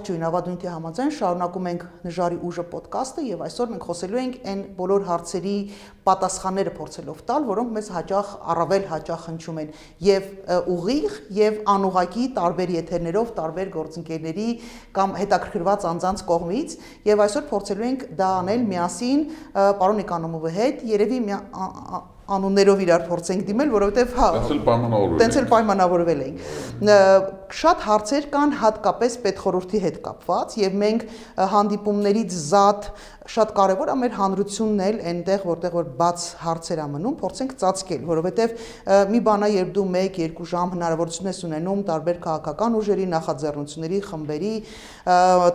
Ողջույն, ավանդույթի համաձայն շարունակում ենք Նժարի ուժը ոդքասթը եւ այսօր մենք խոսելու ենք այն բոլոր հարցերի պատասխանները փորձելով տալ, որոնք մեզ առավել հաճախ հնչում են եւ ուղիղ եւ անուղղակի տարբեր եթերներով, տարբեր գործընկերների կամ հետաքրքրված անձանց կողմից եւ այսօր փորձելու ենք դա անել միասին պարոն Նիկանոմովի հետ, երևի անուններով իրար փորձենք դիմել, որովհետև տենց էլ պայմանավորվել ենք։ Շատ հարցեր կան հատկապես պետխորհրդի հետ կապված եւ մենք հանդիպումներից զատ շատ կարևոր է մեր հանրությունն էլ այնտեղ որտեղ որ բաց հարցեր ա մնում, փորձենք ծածկել, որովհետև մի բան է, երբ դու 1-2 ժամ հնարավորություն ես ունենում տարբեր քաղաքական ուժերի, նախաձեռնությունների, խմբերի,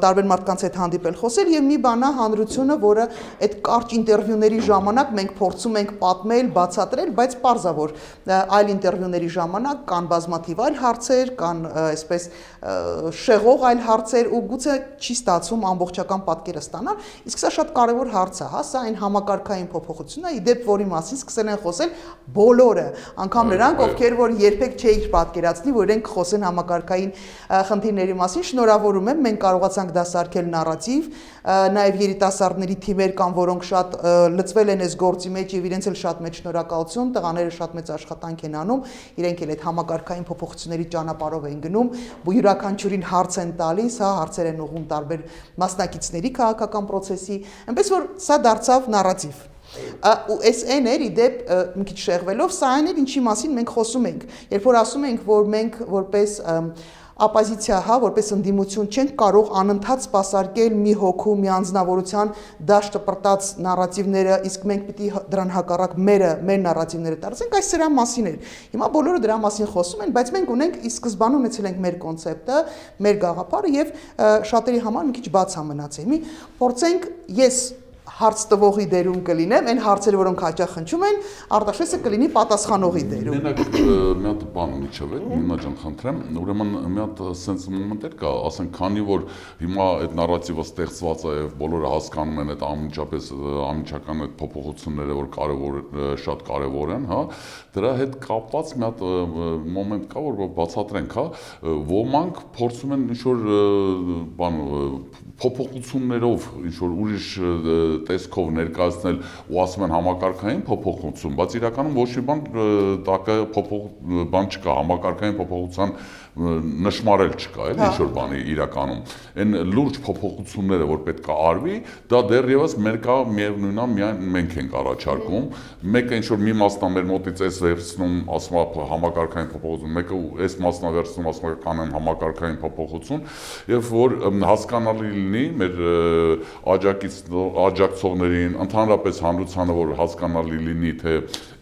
տարբեր մարդկանց հետ հանդիպել, խոսել եւ մի բան է հանրությունը, որը այդ կարճ ինտերվյուների ժամանակ մենք փորձում ենք պատմել, բացատրել, բայց պարզ է որ այլ ինտերվյուների ժամանակ կան բազմաթիվ այլ հարցեր, կան այսպես շեղող այլ հարցեր ու գուցե չի ստացվում ամբողջական պատկերը ստանալ, իսկ սա շատ կարևոր հարց է, հա, սա այն համակարգային փոփոխությունն է, ի դեպ որի մասին սկսել են խոսել բոլորը, անգամ նրանք, ովքեր որ երբեք չէին պատկերացնի, որ իրենք խոսեն համակարգային խնդիրների մասին, շնորհավորում եմ, մենք կարողացանք դա սարքել նարատիվ, նաև երիտասարդների թիմեր կան, որոնք շատ լծվել են այս գործի մեջ եւ իրենց էլ շատ մեծ շնորհակալություն, տղաները շատ մեծ աշխատանք են անում, իրենք էլ այդ համակարգային փոփոխությունների ճանապարհով են գնում, յուրաքանչյուրին հարց են տալիս, հա, հարցեր են ուղղում տարբեր մասնակիցների քաղաքական process-ի, այնպես որ սա դարձավ նարատիվ։ Ու այս այն էր, ի դեպ մի քիչ շեղվելով, սա այն էր, ինչի մասին մենք խոսում ենք, երբ որ ասում ենք, որ մենք որպես ապոզիցիա, հա, որպես ընդդիմություն չենք կարող անընդհատ սպասարկել մի հոգու, մի անձնավորության դաշտը պրտած նարատիվները, իսկ մենք պիտի դրան հակառակ մեր նարատիվները տարածենք, այս սրա մասին էր։ Հիմա բոլորը դրա մասին խոսում են, բայց մենք ունենք ի սկզբանե ունեցել ենք մեր կոնցեպտը, մեր գաղափարը եւ շատերի համար մի քիչ բաց է մնացել։ Մի փորձենք ես հարց տվողի դերում կլինեմ, այն հարցերը, որոնք հաճախ հնչում են, Արտաշեսը կլինի պատասխանողի դերում։ Մենակ մի հատ բան միջև է, Նինա ջան, խնդրեմ, ուրեմն մի հատ sense moment կա, ասենք, քանի որ հիմա այդ նարատիվը ստեղծված է եւ բոլորը հասկանում են այդ անմիջապես անմիջական այդ փոփոխությունները, որ կարևոր շատ կարևոր են, հա, դրա հետ կապված մի հատ մոմենտ կա, որ բացատրենք, հա, ոմանք փորձում են ինչ-որ բան փոփոխություններով ինչ-որ ուրիշ տեսքով ներկայացնել ու ասում են համակարգային փոփոխություն, բայց իրականում ոչ մի բան չկա, համակարգային փոփոխության նշмарել չկա, էլի ինչ-որ բանի իրականում։ Այն լուրջ փոփոխությունները, որ պետք է արվի, դա դեռևս մեր կա միևնույնն է, միայն մենք ենք առաջարկում։ Մեկը ինչ-որ մի մասն է մեր մոտից էս վերցնում, ասում է համակարգային փոփոխություն, մեկը էս մասն է վերցնում, ասում է կանեն համակարգային փոփոխություն, եւ որ հասկանալի լինի մեր աջակցողներին, ընդհանրապես հանրությանը, որ հասկանալի լինի, թե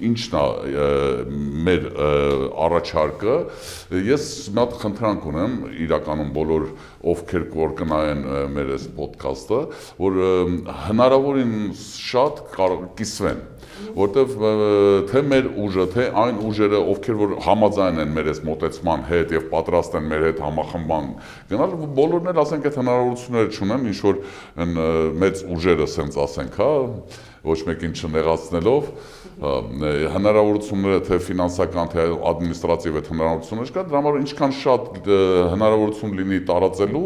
ինչն է մեր առաջարկը, ես մի հատ խնդրանք ունեմ իրականում բոլոր ովքեր որ կնայեն մեր այս ոդքասթը, որ հնարավորին շատ կիսվեն, որտեվ թե մեր ուժը, թե այն ուժերը, ովքեր որ համաձայն են մեր այս մոտեցման հետ եւ պատրաստ են մեր հետ համախմբան գնալ, բոլորն էլ ասենք այդ հնարավորությունները չունեն, ինչ որ մեծ ուժերը սենց ասենք, հա, ոչ մեկին չնեղացնելով, հնարավորությունները թե ֆինանսական, թե ադմինիստրատիվ այդ հնարավորությունները կա, դրա համար ինչքան շատ հնարավորություն լինի տարածելու,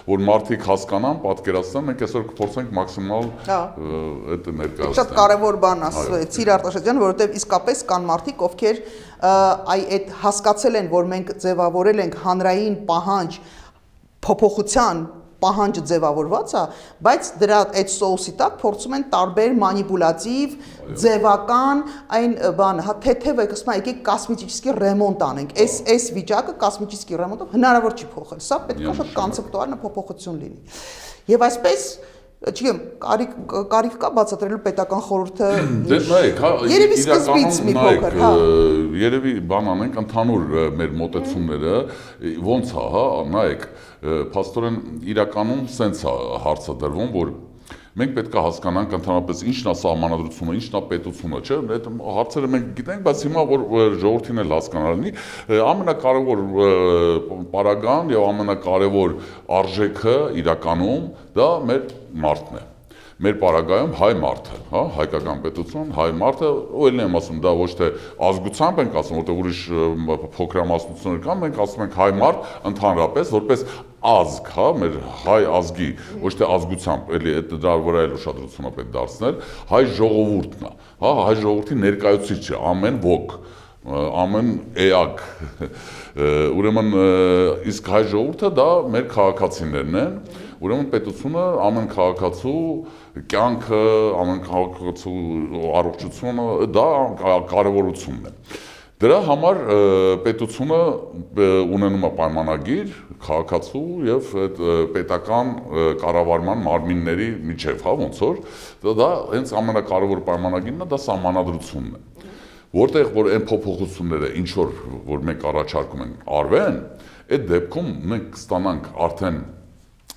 որ մարդիկ հասկանան, պատկերացնեն, մենք այսօր կփորձենք մաքսիմալ այդ ներկայացնել։ Շատ կարևոր բան ասացիր Արտաշես ջան, որովհետև իսկապես կան մարդիկ, ովքեր այդ հասկացել են, որ մենք ձևավորել ենք հանրային պահանջ փոփոխության պահանջը ձևավորված է, բայց դրա այդ սոուսի տակ փորձում են տարբեր մանիպուլատիվ, ձևական այն բան, հա թեթև եկած մա եկեք կոսմետический ռեմոնտ անենք։ Այս վիճակը կոսմետический ռեմոնտով հնարավոր չի փոխել։ Սա պետք է շատ կոնցեպտուալ փոփոխություն լինի։ Եվ այսպես չգիտեմ, կարիք կա բացատրելու պետական խորհուրդը։ Դե նայեք, հա, երևի սկզբից մի փոքր, հա։ Երևի բան անենք, ընդհանուր մեր մոտեցումները ոնց է, հա, նայեք, փաստորեն իրականում սենց է հարցը դրվում, որ մենք պետք է հասկանանք ընդհանրապես ինչն է սահմանադրությունը, ինչն է պետությունը, չէ՞, այդ հարցերը մենք գիտենք, բայց հիմա որ ժողովրդին էլ հասկանալի, ամենակարևոր պարագան եւ ամենակարևոր արժեքը իրականում դա մեր մարդն է։ Մեր պարագայում հայ մարդը, հա, հայկական պետություն, հայ մարդը, ու ելն եմ ասում, դա ոչ թե ազգությամբ ենք ասում, որտեղ ուրիշ փոքրամասնություններ կան, մենք ասում ենք հայ մարդ ընդհանրապես, որպես ազգ, հա, մեր հայ ազգի, ոչ թե ազգությամբ, էլի դրա վրա էլ ուշադրությունը պետք դարձնել, հայ ժողովուրդն է, հա, հայ ժողովրդի ներկայացուցիչը, ամեն ոք, ամեն էակ, ուրեմն իսկ հայ ժողովուրդը դա մեր քաղաքացիներն են, ուրեմն պետությունը ամեն քաղաքացու կյանքը, ամեն քաղաքացու առողջությունը դա կարևորությունն է։ Դրա համար պետությունը ունենում է պայմանագիր քաղաքացու եւ պետական կառավարման մարմինների միջև, հա, ոնց որ դա հենց ամենակարևոր պայմանագիրն է, դա սահմանադրությունն է։ Որտեղ որ այն փոփոխությունները ինչ որ մենք առաջարկում ենք արվեն, այդ դեպքում մենք կստանանք արդեն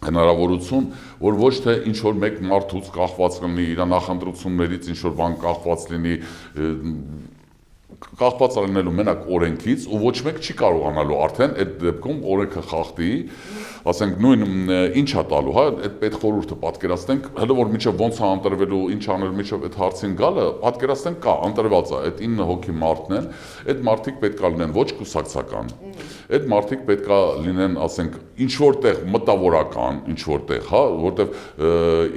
հնարավորություն, որ ոչ թե ինչ որ մեկ մարդուց կախված լինի, իր նախընտրություններից ինչ որ բան կախված լինի, կախված լինելու մենակ օրենքից ու ոչ մեկ չի կարողանալու արդեն այդ դեպքում օրենքը խախտի, ասենք նույն ինչ է տալու, հա, այդ պետխորհուրդը պատկերացնենք, հələ որ միջև ոնց է ընտրվելու, ինչ անել միջև այդ հարցին գալը, պատկերացնենք կա, ընտրված է, այդ 9 հոգի մարդն են, այդ մարդիկ պետք է լինեն ոչ կուսակցական, այդ մարդիկ պետք է լինեն, ասենք, ինչ որտեղ մտավորական, ինչ որտեղ, հա, որտեղ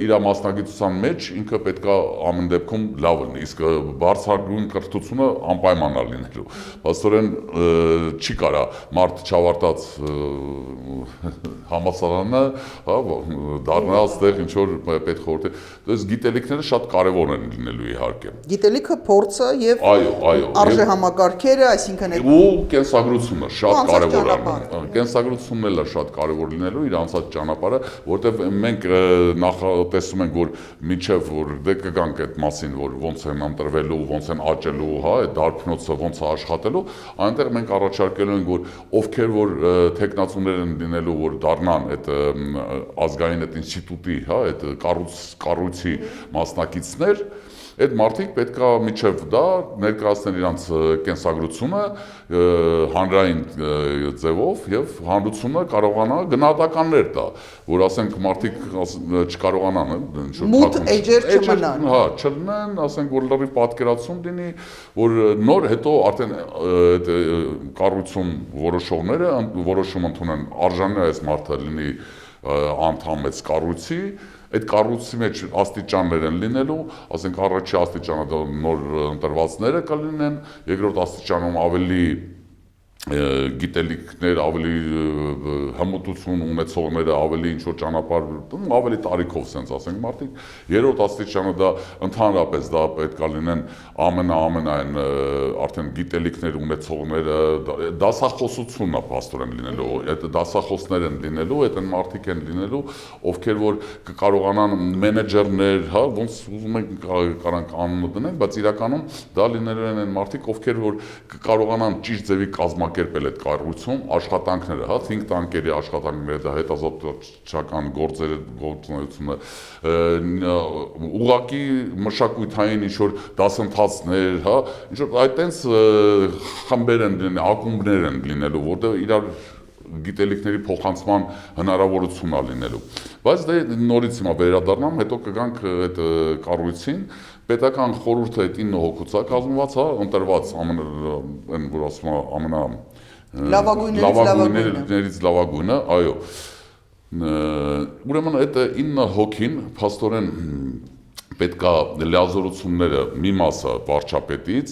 իր մասնագիտության մեջ ինքը պետք է ամեն դեպքում լավ լինի, իսկ բարձրագույն կրթությունը անպայման է լինելու։ Փաստորեն չի կարա մարդ չավարտած համալսարանը, հա, դառնա այստեղ ինչ որ պետխորհուրդ, դες գիտելիքները շատ կարևոր են լինելու իհարկե։ Գիտելիքը, փորձը եւ արժեհամակարգերը, այսինքն ու կենսագրությունը շատ կարևոր է։ Կենսագրությունն էլ է շատ կարևոր լինելու իր անցած ճանապարհը, որտեղ մենք նախատեսում ենք, որ միջև որ դե կգանք այդ մասին, որ ոնց են ընտրվելու, ոնց են աճելու, հա, այդ դարբնոցը ոնց է աշխատելու, այնտեղ մենք առաջարկելու ենք, որ ովքեր որ տեխնացուներ են լինելու, որ դառնան այդ ազգային այդ ինստիտուտի, հա, այդ կառույցի մասնակիցներ, այդ մարդիկ պետք է միջև դա ներկայացնեն իրանց կենսագրությունը հանրային ձևով եւ հանրությունը կարողանա գնահատականներ տա, որ ասենք մարդիկ չկարողանան մութ էջեր չմնան, հա, չլինեն, ասենք որ լրիվ պատկերացում լինի, որ նոր հետո արդեն այդ կառույցում որոշողները որոշում ընդունեն արժանի այս մարդը լինի անդամ այս կառույցի, այդ կառույցի մեջ աստիճաններ են լինելու, ասենք առաջի աստիճանը դա նոր ընտրվածները կլինեն, երկրորդ աստիճանում ավելի գիտելիքներ, ավելի հմտություն ունեցողները, ավելի ինչ-որ ճանապարհ, ավելի տարիքով sense ասենք մարդիկ, երրորդ աստիճանը դա ընդհանրապես դա պետք է լինեն ամենայն արդեն գիտելիքներ ունեցողները, դասախոսությունն է փաստորեն լինելու, այդ դասախոսներ են լինելու, այդ են մարդիկ են լինելու, ովքեր որ կկարողանան մենեջերներ, հա, ոնց ուզում ենք կարանք անունը դնենք, բայց իրականում դա լինելու են մարդիկ, ովքեր որ կկարողանան ճիշտ ձևի կազմակերպել այդ կառույցում աշխատանքները, հա, think tank-երի աշխատանքները, դա հետազոտողական գործունեությունը, ուղղակի մշակութային ինչ-որ դասընթացներ, հա, ինչ-որ այդտենց խմբեր են լինելու, ակումբներ են լինելու, որտեղ իրար գիտելիքների փոխանցման հնարավորություն է լինելու։ Բայց դե նորից հիմա վերադառնամ, հետո կգանք այդ կառույցին, պետական խորհուրդը այդ 9 հոգուց է կազմված, հա, ընտրված այն որ ասում է լավագույններից լավագույնը, այո։ Ուրեմն այդ 9 հոգին փաստորեն պետք է լիազորությունները մի մասը վարչապետից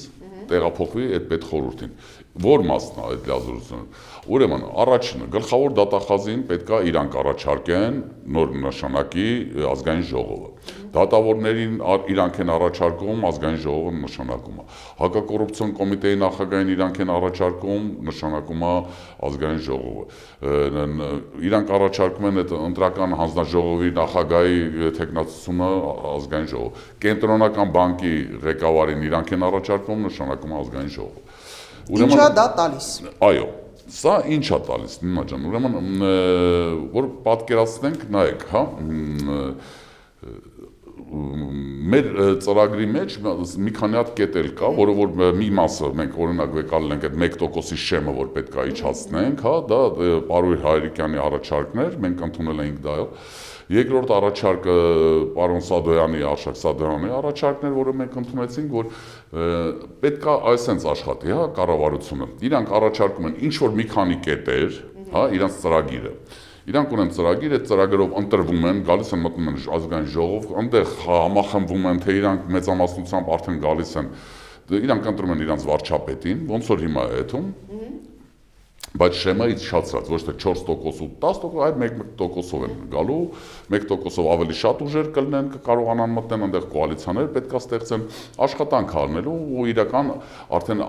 տեղափոխվի այդ պետխորհրդին։ Որ մասն է այդ լիազորությունը։ Ուրեմն առաջինը գլխավոր դատախազին պետք է իրանք առաջարկեն նոր նշանակի ազգային ժողովը։ Դատավորներին իրանք են առաջարկում, ազգային ժողովը նշանակում է։ Հակակոռուպցիոն կոմիտեի նախագահին իրանք են առաջարկում, նշանակում է ազգային ժողովը։ Իրանք առաջարկում են այդ ընտրական հանձնաժողովի նախագահի տեխնացությունը ազգային ժողով։ Կենտրոնական բանկի ղեկավարին իրանք են առաջարկում, նշանակում է ազգային ժողովը։ Ինչա դա տալիս։ Այո, սա ինչ է տալիս, Նինա ջան, ուրեմն որ պատկերացնենք, նայեք, հա, մեր ծրագրի մեջ մի քանի հատ կետեր կա, որը որ մի մասը մենք օրինակ վեկալել ենք այդ 1%-ի շեմը, որ պետք է իջացնենք, հա, դա Պարույր Հայրիկյանի առաջարկն էր, մենք ընդունել էինք դա։ Երկրորդ առաջարկը պարոն Սադոյանի, Արշակ Սադոյանի առաջարկն էր, որը մենք ընդունեցինք, որ պետք է այսպես աշխատի, հա, կառավարությունը։ Իրանք առաջարկում են ինչ որ մի քանի կետեր, հա, իրանց ծրագիրը։ Իրանք ունեն ծրագիր, այդ ծրագրով ընտրվում են, գալիս են մտնում են ազգային ժողով, այնտեղ համախմբվում են, թե իրանք մեծամասնությամբ արդեն գալիս են, իրանք ընտրում են իրանց վարչապետին, ոնց որ հիմա է այդում, բայց շեմայից շատացած, ոչ թե 4% ու 10%, այլ 1%-ով են գալու, 1%-ով ավելի շատ ուժեր կլինեն, կկարողանան մտնել այնտեղ կոալիցիաներ պետք է ստեղծեն, աշխատանք անելու ու իրական արդեն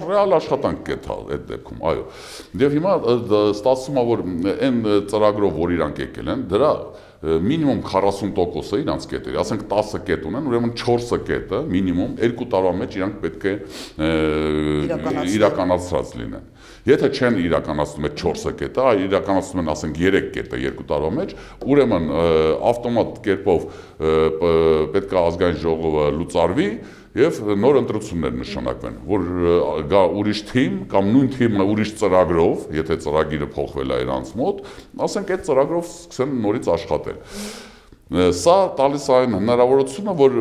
ռեալ աշխատանք կետա այդ դեպքում, այո։ Եվ հիմա ստացվում է, որ այն ծրագրով, որ իրանք եկել են, դրա մինիմում 40%-ը իրանց կետերի, ասենք 10 կետ ունեն, ուրեմն 4 կետը մինիմում 2 տարվա մեջ իրանք պետք է իրականացրած լինեն։ Եթե չեն իրականացնում այդ 4 կետը, այլ իրականացնում են ասենք 3 կետը 2 տարվա մեջ, ուրեմն ավտոմատ կերպով պետք է ազգային ժողովը լուծարվի եւ նոր ընտրություններ նշանակվեն, որ գա ուրիշ թիմ կամ նույն թիմը ուրիշ ծրագրով, եթե ծրագիրը փոխվել է իրանց մոտ, ասենք այդ ծրագրով սկսեն նորից աշխատել։ Սա տալիս է այն հնարավորությունը, որ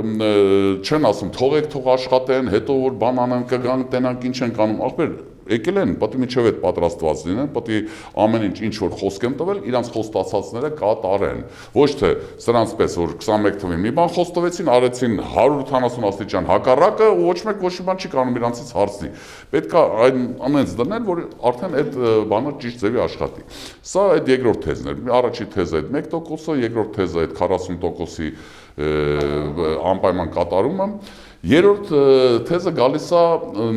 չեն ասում թող աշխատեն, հետո որ բան անեն, կգան, տենանք ինչ են կանում, ախպեր եկել են, պետք է միջև այդ պատրաստված լինեն, պետք է ամեն ինչ ինչ որ խոսք են տվել, իրանց խոստացածները կատարեն։ Ոչ թե սրանց պես որ 21 թվականին մի բան խոստովեցին, արեցին 180 աստիճան հակառակը ու ոչ մեկ ոչ մի բան չի կարող իրանցից հարցնի։ Պետք է այն ամենից դնել, որ արդեն այդ բանը ճիշտ ձևի աշխատի։ Սա այդ երկրորդ թեզն է։ Առաջի թեզը այդ 1%-ը, երկրորդ թեզը այդ 40%-ի անպայման կատարումը։ Երրորդ թեզը գալիս է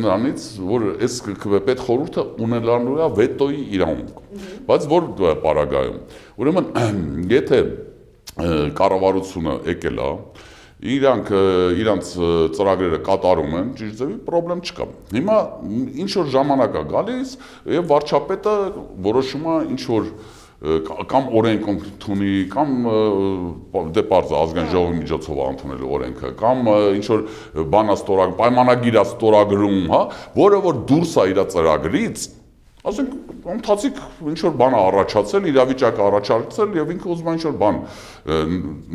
նրանից, որ այս պետխորհուրդը ունենալու է վետոյի իրավունք, բայց որ պարագայում։ Ուրեմն, եթե կառավարությունը եկել է, իրանց ծրագրերը կատարում են, ճիշտ ձևի պրոբլեմ չկա։ Հիմա ինչ որ ժամանակ է գալիս եւ վարչապետը որոշում է ինչ որ կամ օրենք ընդունի, կամ դե պարզ ազգային ժողովի միջոցով ընդունելու օրենքը, կամ ինչ որ բան ստորագրում, պայմանագիր ստորագրում, հա, որը որ դուրս է իր ծրագրից, ասենք ընթացիկ ինչ որ բան է առաջացել, իրավիճակը առաջացել եւ ինքը ուզում է ինչ որ բան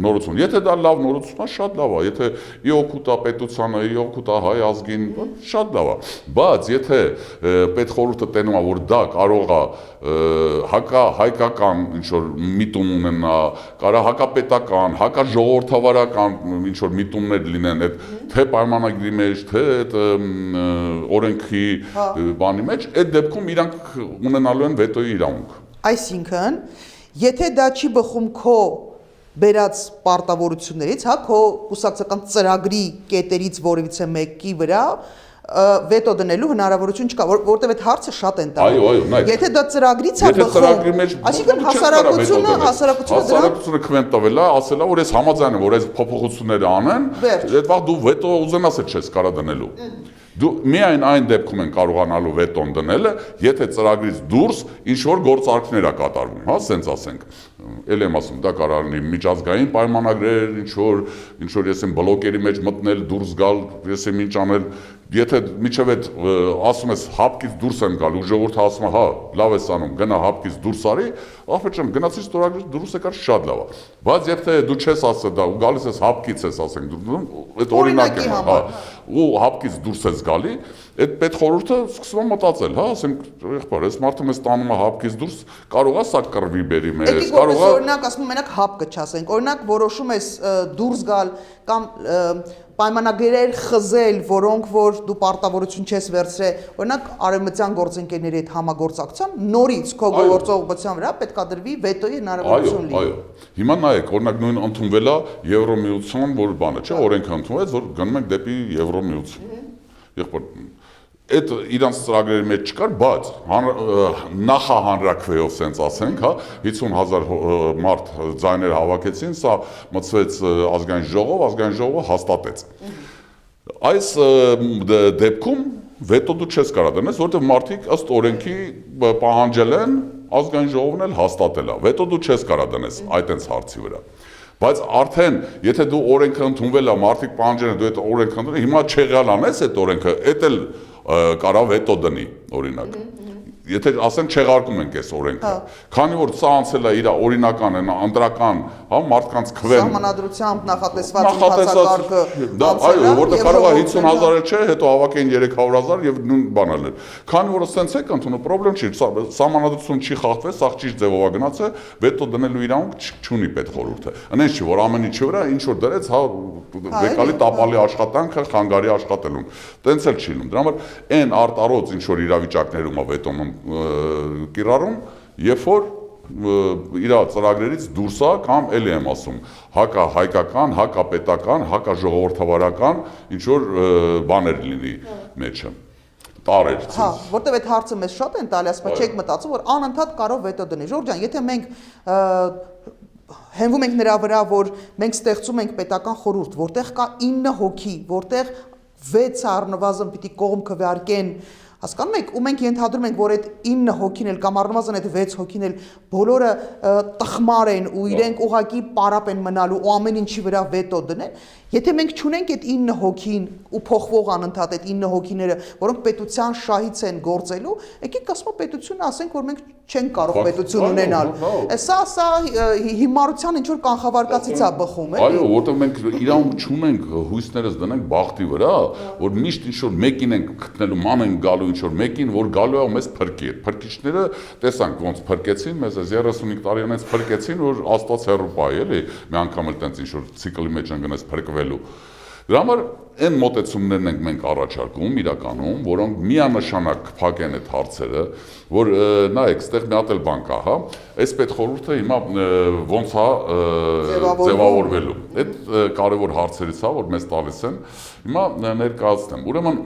նորություն։ Եթե դա լավ նորություն է, շատ լավ է, եթե ի օգուտ է պետությանը, ի օգուտ է հայ ազգին, շատ լավ է։ Բայց եթե պետխորհուրդը տենում է, որ դա կարող է հայկական ինչ որ միտում ունենա, կարող հակապետական, հակաժողովրդավարական ինչ որ միտումներ լինեն, այդ թե պայմանագրի մեջ, թե այդ օրենքի բանի մեջ, այդ դեպքում իրանք ունենալու են վետոյի իրավունք։ Այսինքն, եթե դա չի բխում քո բերած պարտավորություններից, հա, քո կուսակցական ծրագրի կետերից որևիցե մեկի վրա վետո դնելու հնարավորություն չկա, որտեղ այդ հարցը շատ են տալու։ Այո, նայեք։ Եթե դա ծրագրից է բխում, այսինքն հասարակությունը քվեն տվել է, ասել է, որ ես համաձայն եմ, որ այս փոփոխությունները անեն, այդ վաղ դու վետո ուզենաս չես կարա դնելու։ Դու միայն այն դեպքում են կարողանալու վետոն դնելը, եթե ծրագրից դուրս ինչ որ գործարքներ է կատարվում, հա, սենց ասենք։ Էլ եմ ասում, դա կարող լինի միջազգային պայմանագրեր, ինչ որ ես եմ բլոկերի մեջ մտնել, դուրս գալ, ես եմ ինչ անել, եթե միջև այդ ասում ես հապկից դուրս եմ գալ, ու ժողովուրդը ասում է, հա, լավ ես անում, գնա հապկից դուրս արի, ախպեր չեմ, գնացիր ստորագրից դուրս եկար շատ լավ է։ Բայց եթե դու չես ասել դա ու գալիս ես հապկից ես ասենք, այդ օրինակ է, հա, ու հապկից դուրս ես գալի, այդ պետխորհուրդը սկսում է մտածել, հա, ասենք, եղբայր, այս մարդը մեզ տանում է հապկից դուրս, կարող է սա կռվի բերի մեզ, կարող է օրինակ ասում մենակ հապկը չասենք, օրինակ որոշում ես դուրս գալ կամ պայմանագրեր խզել, որոնք որ դու պարտավորություն չես վերցրել, օրինակ արևմտյան գործընկերների հետ համագործակցության նորից քո գործողության վրա պետք է դրվի վետոյի հնարավորություն լինի։ Այո։ Հիմա նայեք, օրինակ նույն ընդունվել է Եվրոմիություն, որ բանը, չէ, օրենքը ընդունվեց, որ գնում ենք դեպի Եվրոմիություն։ Եղբայր, այդ իրանց ծրագրերի մեջ չկար, բայց նախահանրաքվեով սենց ասենք, հա, 50,000 մարդ ձայներ հավաքեցին, սա մտցվեց ազգային ժողովը հաստատեց։ Այս դեպքում վետո դու չես կարող դնես, որովհետև մարդիկ ըստ օրենքի պահանջել են, ազգային ժողովն էլ հաստատել է։ Վետո դու չես կարող դնես այդտենց հարցի վրա։ Բայց արդեն, եթե դու օրենքը ընդունվել է, մարդիկ պահանջել են, դու այդ օրենքը ընդունել, հիմա չեղյալ անես այդ օրենքը, այդ էլ կարող վետո դնի, օրինակ։ եթե ասենք չեղարկում ենք այս օրենքը, քանի որ սա անցել է իր օրինական, ընտրական, հա, մարդկանց քվեն սահմանադրությամբ նախատեսված ընթացակարգը, այո, որտեղ կարող է 50,000 չէ, հետո հավաքեն 300,000 եւ նույն բանը լեր։ Քանի որ ասենց եք ընդունում, պրոբլեմ չի, սահմանադրություն չի խախտվել, սա ճիշտ ձևով է գնացել, վետո դնելու իրավունք չունի պետխորհուրդը։ Այնպես չի, որ ամեն ինչի վրա ինչ որ դրեց, հա, վեկալի տապալի աշխատանքը խանգարի աշխատելուն։ Տենց էլ չի լինում։ Դրա համար այն արտարոց ինչ որ իրավիճակներում է վետոն կիրառում, երբ որ իր ծրագրերից դուրս է կամ էլի եմ ասում, հակահայկական, հակապետական, հակաժողովրդավարական ինչ որ բաներ լինի մեջը։ Տարեր։ Հա, որտեվ այդ հարցը մեզ շատ են տալի, ասում չեք մտածում, որ անընդհատ կարող վետո դնի։ Ժորժ ջան, եթե մենք հենվում ենք նրա վրա, որ մենք ստեղծում ենք պետական խորհուրդ, որտեղ կա 9 հոգի, որտեղ 6 առնվազն պիտի կողմ քվեարկեն, հասկանում եք, ու մենք ենթադրում ենք, որ այդ 9 հոգին էլ կամ առնվազն այդ 6 հոգին էլ բոլորը տխմար են ու իրենք ուղակի պարապ են մնալու ու ամեն ինչի վրա վետո դնեն, եթե մենք չունենք այդ 9 հոգին ու փոխվող անընդհատ այդ 9 հոգիները, որոնք պետության շահից են գործելու, եկեք ասում պետությունը ասենք, որ մենք չենք կարող պետություն ունենալ։ Սա հիմարության ինչ որ կանխավարկածից է բխում, էլի։ Այո, որտեղ մենք իրավունք չունենք հույսներս դնենք բախտի վրա, որ միշտ ինչ որ մեկին ենք գտնելու, ման են գալու ինչ որ մեկին, որ գալու է ու մեզ փրկի։ Այդ փրկիչները տեսանք ոնց փրկեցին, մեզ 35 տարի անց փրկեցին, որ Աստված հեռու պահի, էլի։ Մի անգամ էլ տենց ինչ որ ցիկլի մեջ ընկնես փրկվելու։ Դրա համար այն մոտեցումներն ենք մենք առաջարկում իրականում, որոնք միանշանակ փակեն այդ հարցերը, որ նայեք, այստեղ մի հատ էլ բան կա, հա, այս պետխորհուրդը հիմա ոնց է ձևավորվելու։ Այդ կարևոր հարցերից է, որ մեզ տալիս են, հիմա ներկայացնեմ։ Ուրեմն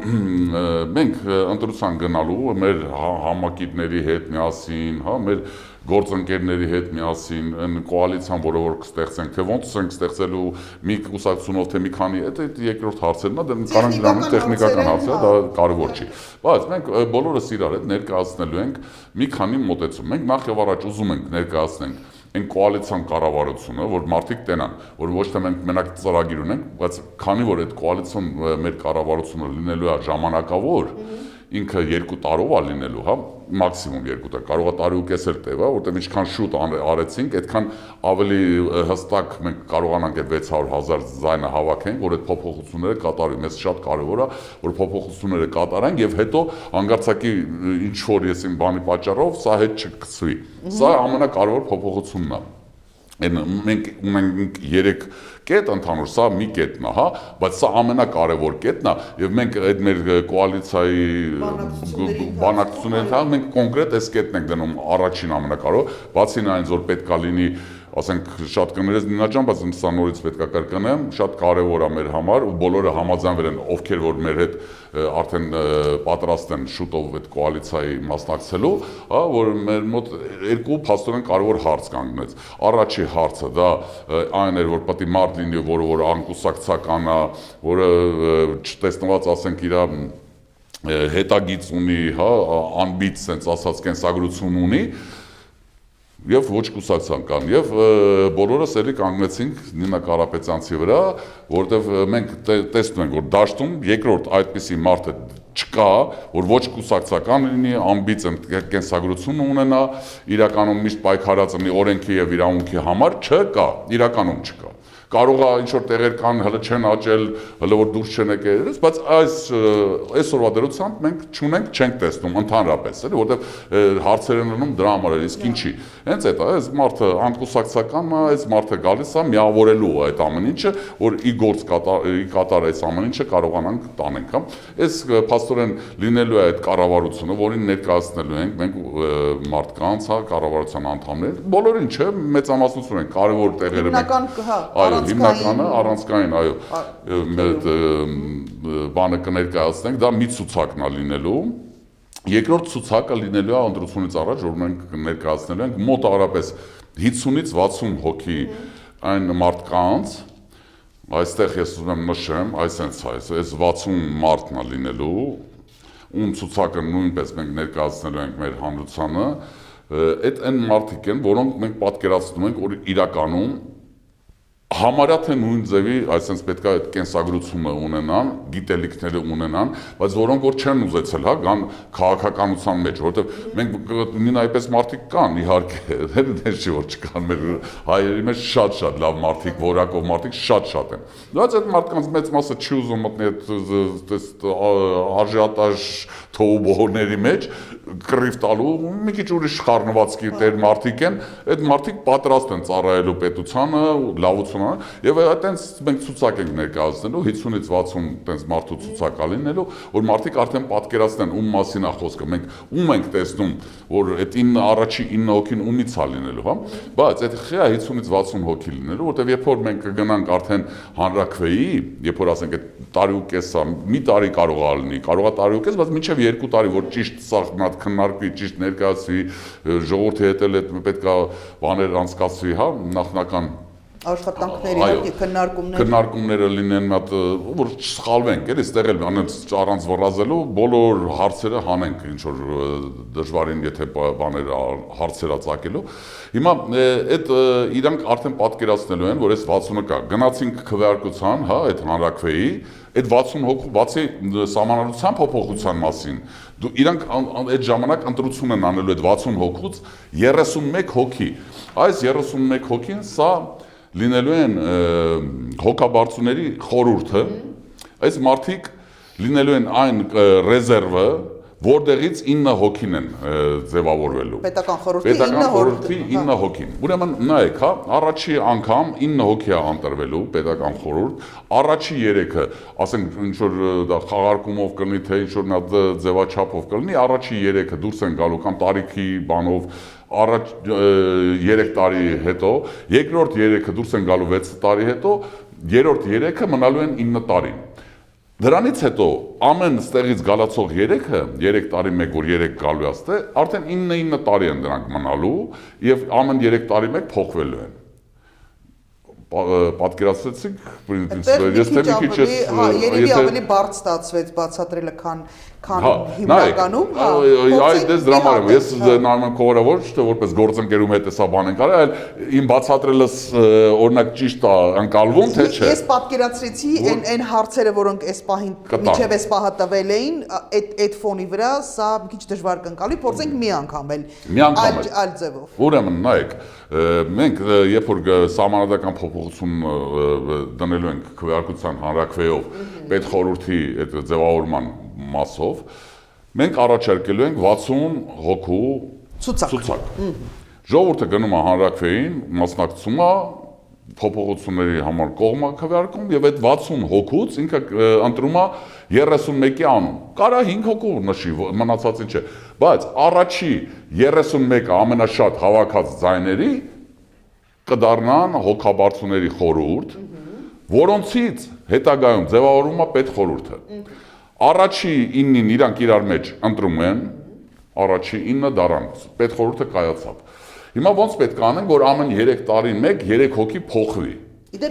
մենք ընտրության գնալու մեր համակիցների հետ միասին, հա, մեր գործընկերների հետ միասին, այն կոալիցիան, որը որ կստեղծենք, թե ոնց ենք ստեղծելու մի կուսակցությունով, թե մի քանի, այդ երկրորդ հարցերն է, դա կարան դրանից տեխնիկական հարց է, դա կարևոր չի։ Բայց մենք բոլորս իրար հետ ներկայացնելու ենք մի քանի մոտեցում։ Մենք նախ եւ առաջ ուզում ենք ներկայացնենք այն կոալիցիան կառավարությունը, որ մարդիկ տենան, որ ոչ թե մենք մենակ ծրագիր ունենք, բայց քանի որ այդ կոալիցիոն մեր կառավարությունը լինելու է ժամանակավոր, ինքը 2 տարով է լինելու, հա, մաքսիմում 2 տար, կարող է տարի ու կես էլ տևա, որտեղ ինչքան շուտ արեցինք, այդքան ավելի հստակ մենք կարողանանք այդ 600,000 ձայնը հավաքենք, որ այդ փոփոխությունները կատարվի։ Մեզ շատ կարևոր է, որ փոփոխությունները կատարենք եւ հետո հանգարցակի ինչ որ ես իմ բանի պատճառով սա հետ չկցվի։ Սա ամենակարևոր փոփոխությունն է։ Մենք ունենք 3 կետ ընդհանուր, սա մի կետն է, հա, բայց սա ամենակարևոր կետն է եւ մենք այդ մեր կոալիցիայի բանակցությունների ընթացքում մենք կոնկրետ այս կետն ենք դնում առաջին ամենակարևոր, բացի այնից որ պետքա լինի, ասենք շատ կներես Նինա ջան, բայց սա նորից պետքա կրկնեմ, շատ կարևոր է մեր համար ու բոլորը համաձայնվել են, ովքեր որ մեր հետ արդեն պատրաստ են շուտով այդ կոալիցիայի մասնակցելու, հա, որ մեր մոտ 2 փաստորեն կարևոր հարց կանգնեց։ Առաջի հարցը դա այն էր, որ պետք է մարդ լինի, որ անկուսակցական է, որը չտեսնված ասենք իր հետագից ունի, հա, անբիծ sense ասած կենսագրություն ունի, եւ ոչ կուսակցական եւ բոլորս էլի կանգնեցինք Նինա Կարապետյանցի վրա, որտեվ մենք տեսնում ենք, որ դաշտում երկրորդ այդպիսի մարդը չկա, որ ոչ կուսակցական լինի, ամբիծ կենսագրություն ունենա, իրականում միշտ պայքարած լինի օրենքի եւ իրավունքի համար, չկա, իրականում չկա։ Կարող է ինչ որ տեղեր կան, հələ չեն աճել, հələ որ դուրս չեն եկել, բայց այսօրվա դրությամբ մենք չունենք, չենք տեսնում ընդհանրապես, էլի, որտեղ հարցեր են լինում դրա համար, իսկ ինչի։ Հենց այդ է, այս մարդը անկուսակցական է, այս մարդը գալիս է միավորելու այդ ամեն ինչը, որ ի գործ կատար այս ամեն ինչը կարողանանք տանենք, հա։ Այս փաստորեն լինելու է այդ կառավարությունը, որին ներկայացնելու ենք մենք մարդկանց, հա, կառավարության անդամներ, բոլորին չէ, մեծամասնություն են, կարևոր տեղերը մենք հիմնականը առանցքային, այո, բանը կներկայացնենք, դա մի ցուցակն է լինելու, երկրորդ ցուցակը լինելու է ընտրությունից առաջ, որ մենք ներկայացնելու ենք մոտ առապես 50-ից 60 հոգի այն մարդկանց, այստեղ ես ուզում եմ նշեմ, այսենց այս 60 մարդն է լինելու, ում ցուցակը նույնպես մենք ներկայացնելու ենք մեր հանրությանը, այդ այն մարդիկ են, որոնք մենք պատկերացնում ենք, որ իրականում Համարյա թե նույն ձևի, այսինքն պետք է այդ կենսագրությունը ունենան, գիտելիքները ունենան, բայց որոնք որ չեն ուզեցել, հա, գան քաղաքականության մեջ, որովհետև մենք նույն այդպես մարդիկ կան, իհարկե, դեր չի որ չկան մեր հայերի մեջ շատ լավ մարդիկ, որակով մարդիկ շատ են։ Բայց այդ մարդկանց մեծ մասը չի ուզում մտնել այդ արժանատար թոուբոհների մեջ կռիվ տալու, մի քիչ ուրիշ խառնվածքի տեր մարդիկ են, այդ մարդիկ պատրաստ են ծառայելու պետությանը, լավությունը, եւ այտենց մենք ցուցակ ենք ներկայացնելու 50-ից 60 այտենց մարդու ցուցակ ալինելու, որ մարդիկ արդեն պատկերացնեն ում մասին է խոսքը, մենք ում ենք տեսնում, որ այդ 9 առաջի 9 հոգին ումից է լինելու, հա, բայց այդ խիա 50-ից 60 հոգի լինելու, որտեվ երբ որ մենք կգնանք արդեն հանրաքվեի, երբ որ ասենք այդ տարի ու կեսա, մի տարի կարող է լինի, կարող է տարի ու կես, բայց մինչև 2 տարի որ ճիշտ սա քննարկվի, ճիշտ ներկայացվի, ժողովրդի հետ էլ պետք է բաներ անցկացվի, հա, նախնական աշխատանքների քննարկումները լինեն, մատ որ չսխալվենք, էլի, ստեղ էլ առանց վռազելու բոլոր հարցերը հանենք, ինչ որ դժվարին եթե բաներ հարցերը ծագելու։ Հիմա այդ իրանք արդեն պատկերացնելու են, որ այս 60-ը կա։ Գնացինք քվեարկության, հա, այդ հանրաքվեի, այդ 60 հոգու բացի սահմանադրության փոփոխության մասին, իրանք այդ ժամանակ ընտրություն են անելու այդ 60 հոգուց 31 հոգի։ Այս 31 հոգին սա լինելու են հոգաբարձուների խորհուրդը, այս մարդիկ լինելու են այն ռեզերվը, որտեղից 9 հոգին են ձևավորվելու։ Պետական խորհրդի 9 հոգին։ Ուրեմն նայեք, հա, առաջի անգամ 9 հոգի է ընտրվելու պետական խորհուրդ, առաջի 3-ը, ասենք ինչ որ դա խաղարկումով կլինի, թե ինչ որ նա ձևաչափով կլինի, առաջի 3-ը դուրս են գալու կամ տարիքի բանով առաջ 3 տարի հետո, երկրորդ 3-ը դուրս են գալու 6 տարի հետո, երրորդ 3-ը մնալու են 9 տարի։ Դրանից հետո ամեն ստեղից գալացող 3-ը, 3 տարի մեկ որ 3 գալու է ստե, արդեն 9 տարի են դրանք մնալու եւ ամեն 3 տարի մեկ փոխվելու են։ Պատկերացրեցիք, ես թե մի քիչ երևի ավելի բարդ ստացվեց բացատրելը, քան հիմնականում, հա։ Այդ դες դրա համար ես նայում եմ քո ոչ թե որպես գործընկերում հետ էսա բան ենք արել, այլ իմ բացատրելս օրինակ ճիշտ է ընկալվում, թե չէ։ Ես պատկերացրեցի այն հարցերը, որոնք այս պահին միջև այս պահը տվել էին, այդ ֆոնի վրա սա մի քիչ դժվար կընկալվի, փորձենք մի անգամ այլ ձևով։ Ուրեմն նայեք, մենք երբ որ սահմանադրական փոփոխություն դնելու ենք քվեարկության հանրաքվեով պետխորհրդի այդ ձևավորման մասով, մենք առաջարկելու ենք 60 հոգու ցուցակ։ Ժողովուրդը գնում է հանրաքվեին, մասնակցում է փոփոխությունների համար կողմը քվեարկում եւ այդ 60 հոգուց ինքը ընտրում է 31-ի անուն։ Կարա 5 հոգու նշի, մնացածին չէ, բայց առաջի 31-ը ամենաշատ հավաքած ձայների կդառնան հոգաբարձուների խորհուրդ, որոնցից հետագայում ձևավորվում է պետխորհուրդը։ Առաջի 9-ին իրանք իրար մեջ ընտրում են, առաջի 9 դարան, պետխորհուրդը կայացավ։ Հիմա ոնց պետք է անենք, որ ամեն 3 տարին մեկ 3 հոգի փոխվի,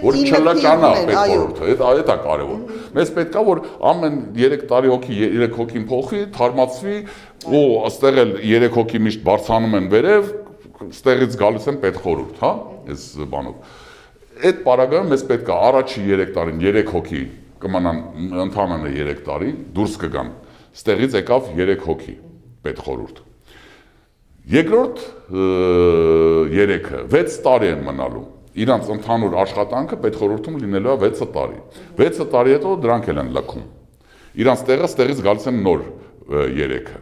որ չլականա պետխորհուրդը, դա է կարևոր։ Մեզ պետք է որ ամեն 3 տարի հոգի 3 հոգին փոխվի, թարմացվի, ու այստեղ էլ 3 հոգի միշտ բարձրանում են վերև, ստեղից գալիս են պետխորհուրդ, հա, այս բանով։ Այդ պարագայում մեզ պետք է առաջի 3 տարին 3 հոգի կմնան ընդհանրապես 3 տարի, դուրս կգան։ Ստեղից եկավ 3 հոգի պետխորհուրդ։ Երկրորդ 3-ը 6 տարի են մնալու։ Իրանց ընդհանուր աշխատանքը պետխորհրդում լինելու է 6 տարի։ 6 տարի հետո դրանք էլ են լքում։ Իրանց տեղը ստեղից գալիս են նոր 3-ը։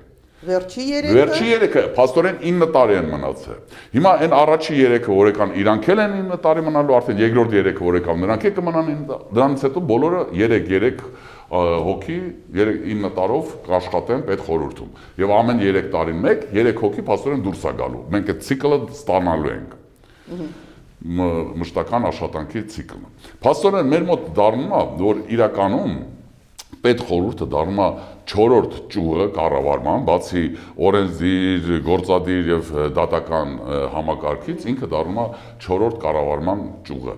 Վերջի 3-ը փաստորեն 9 տարի են մնացել։ Հիմա այն առաջի 3-ը որ եկան իրանք էլ են 9 տարի մնալու, արդեն երկրորդ 3-ը որ եկան նրանք էլ կմնան 9, դրանից հետո բոլորը 3 հոգի 9 տարով կաշխատեն պետխորհրդում։ Եվ ամեն 3 տարին մեկ 3 հոգի փաստորեն դուրս է գալու։ Մենք այդ ցիկլը ստանալու ենք։ Մշտական աշխատանքի ցիկլը։ Փաստորեն մեր մոտ դառնում է, որ իրականում պետխորհուրդը դառնում է 4-րդ ճյուղը կառավարման, բացի օրենսդիր, գործադիր եւ դատական համակարգից, ինքը դառնում է 4-րդ կառավարման ճյուղը։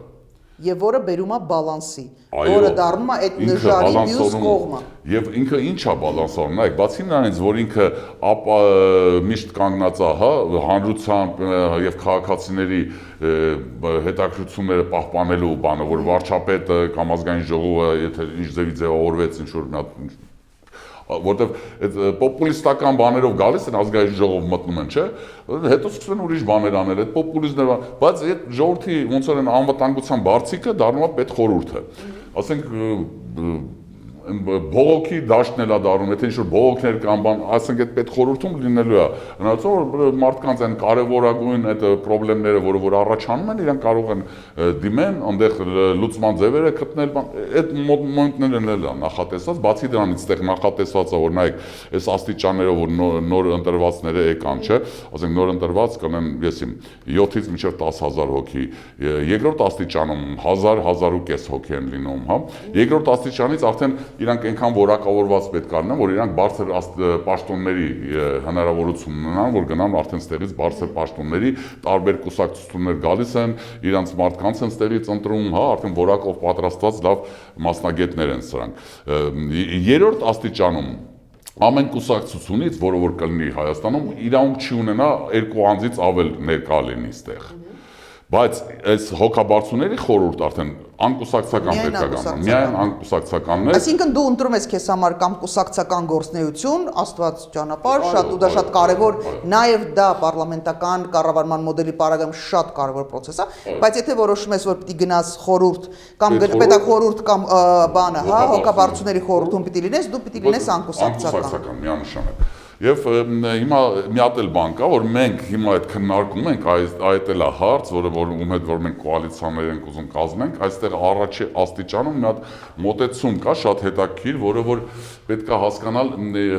եւ որը բերում է բալանսի, որը դառնում է այդ նժարի մյուս կողմը։ Եվ ինքը ի՞նչ է բալանսը, նայեք, բացի նրանից, որ ինքը միշտ կանգնած է, հա, հանրությամբ եւ քաղաքացիների հետաքրքրությունները պահպանելու բանը, որ վարչապետը կամ ազգային ժողովը, եթե ինչ ձևավորվեց ինչ որ մի հատ որտեվ այդ պոպուլիստական բաներով գալիս են ազգային ժողով մտնում են, չէ՞, հետո սկսում են ուրիշ բաներ անել, այդ պոպուլիզմները, բայց այդ ժողովրդի ոնց որ են անվտանգության բարձիկը դառնում է պետխորհուրդը։ Ասենք բողոքի դաշտն էլ է դառնում, եթե ինչ-որ բողոքներ կամ բան, ասենք այդ պետխորհուրդում լինելու է, հնարավորություն որ մարդկանց այն կարևորագույն այդ խնդիրները, որ առաջանում են, իրանք կարող են դիմեն, այնտեղ լուծման ձևերը գտնել, այդ մոմենտներն էլ է նախատեսված, բացի դրանից այդտեղ նախատեսված է, որ նայեք, այս աստիճաններով որ նոր ընտրվածները եկան, չէ, ասենք նոր ընտրված կլինեն, եսիմ 7-ից մինչև 10,000 հոգի, երկրորդ աստիճանում 1000-1500 հոգի են լինում, հա, երկրորդ աստիճանից արդեն իրանք այնքան որակավորված պետք է լինեն, որ իրանք բարձր պաշտոնների հնարավորություն ունենան, որ գնան արդեն ստեղից բարձր պաշտոնների, տարբեր կուսակցություններ գալիս են, իրանք մարդկանց են ստեղից ընտրում, հա, արդեն որակով պատրաստված լավ մասնագետներ են սրանք։ Երրորդ աստիճանում ամեն կուսակցությունից, որը որ կլինի Հայաստանում, իրավունք չի ունենա երկու անձից ավել ներկա լինի ստեղ։ Բայց այս հոգաբարձուների խորհուրդ արդեն անկուսակցական պետք է գանա, միայն անկուսակցականներ։ Այսինքն դու ընտրում ես քեզ համար կամ կուսակցական գործնեություն, Աստված ճանապարհ, շատ ու դա շատ կարևոր, նաև դա պարլամենտական կառավարման մոդելի պարագայում շատ կարևոր process է, բայց եթե որոշում ես, որ պիտի գնաս խորհուրդ կամ պետախորհուրդ կամ բանը, հա, հոգաբարձուների խորհրդում պիտի լինես, դու պիտի լինես անկուսակցական, միանշանակ։ Եվ հիմա մի հատ էլ բան կա, որ մենք հիմա այդ քննարկում ենք, այդ էլ է հարց, որ ում հետ որ մենք կոալիցիաներ ենք ուզում կազմենք, այստեղ առաջի աստիճանում մի հատ մոտեցում կա, շատ հետաքրքիր, որը որ պետք է հասկանալ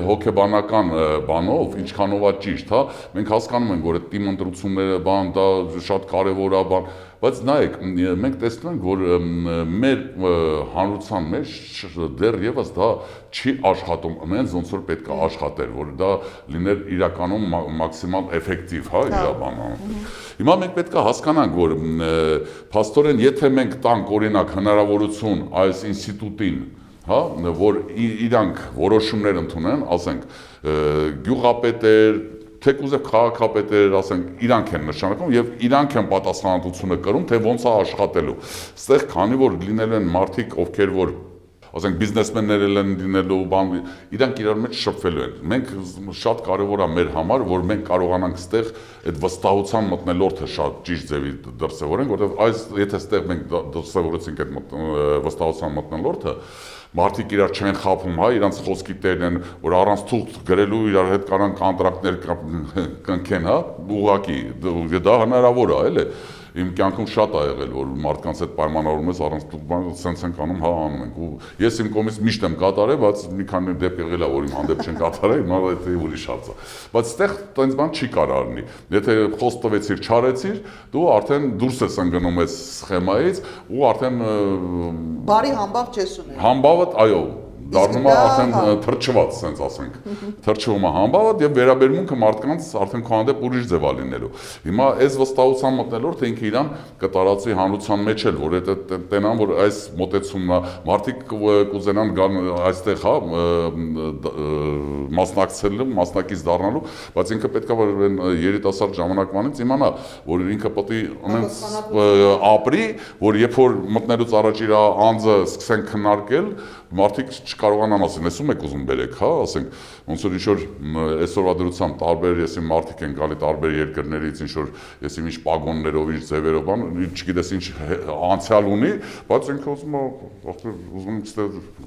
հոգեբանական բանով, ինչքանով է ճիշտ, հա, մենք հասկանում ենք, որ այդ թիմ ընտրությունները բան, դա շատ կարևոր է բան, բայց նայեք, մենք տեսնում ենք, որ մեր հանրության մեջ դեռևս դա չի աշխատում, այնց ոնց որ պետք է աշխատեր, որ դա լիներ իրականում մաքսիմալ էֆեկտիվ, հա, իր բանը։ Հիմա մենք պետք է հասկանանք, որ փաստորեն, եթե մենք տանք օրինակ հնարավորություն այս ինստիտուտին, հա, որ իրանք որոշումներ ընդունեն, ասենք գյուղապետեր, թեկուզ եւ քաղաքապետեր, ասենք, իրանք են նշանակում եւ իրանք են պատասխանատվությունը կրում, թե ոնց է աշխատելու։ Այստեղ քանի որ լինելու են մարդիկ, ովքեր որ ասենք բիզնեսմեններ են լինելու, բան, իրանք իրար մեջ շփվելու են։ Մենք շատ կարևոր է մեր համար, որ մենք կարողանանք այստեղ այդ վստահության մտնելորդը շատ ճիշտ ձևի դրսևորենք, որովհետեւ այս եթե այստեղ մենք դրսևորեցինք այդ վստահության մտնելորդը, մարդիկ իրար չեն խափում, հա, իրանց խոսքի տերն են, որ առանց թուղթ գրելու իրար հետ կարան կոնտրակտներ կնքեն, հա, ուղղակի, դա հնարավոր է, էլի։ Իմ կյանքում շատ ա եղել, որ մարդկանց հետ պայմանավորում ես առանց բան սենց ենք անում, հա, անում ենք։ Ու ես իմ կողմից միշտ եմ կատարել, բայց մի քանի դեպք եղել է, որ իմ հանդեպ չեն կատարել, հիմա դա ուրիշ հարց է։ Բայց այդտեղ տենց բան չի կարող լինի։ Եթե խոսք տվեցիր, չարեցիր, դու արդեն դուրս ես ընկնում այս սխեմայից ու արդեն բարի համբավ չես ունել։ Համբավը, այո, դառնում է արդեն թրջված, ասենց ասենք, թրջվում է համբավը եւ վերաբերմունքը մարդկանց արդեն քո հանդեպ ուրիշ ձև է լինելու։ Հիմա այս վստահության մտնելորդը ինքը իրան կտարածի հանրության մեջ էլ, որ տենան, որ այս մոտեցումն է, մարդիկ կուզենան գան այստեղ, հա, մասնակցելու, մասնակից դառնալու, բայց ինքը պետք է որ երիտասարդ ժամանակվանից իմանա, որ ինքը պետք է ունենա ապրի, որ երբ որ մտնելուց առաջ իր անձը սկսեն քննարկել, մարդիկ չկարողանան ասեն, ես ում եք ուզում բերեք, հա, ասենք, ոնց որ ինչ-որ այսօրվա դրությամբ տարբեր, եսի մարդիկ են գալի տարբեր երկրներից, ինչ-որ եսի ինչ պագոններով, ինչ ձևերով, բան, չգիտես ինչ անցյալ ունի, բայց ինքը ուզում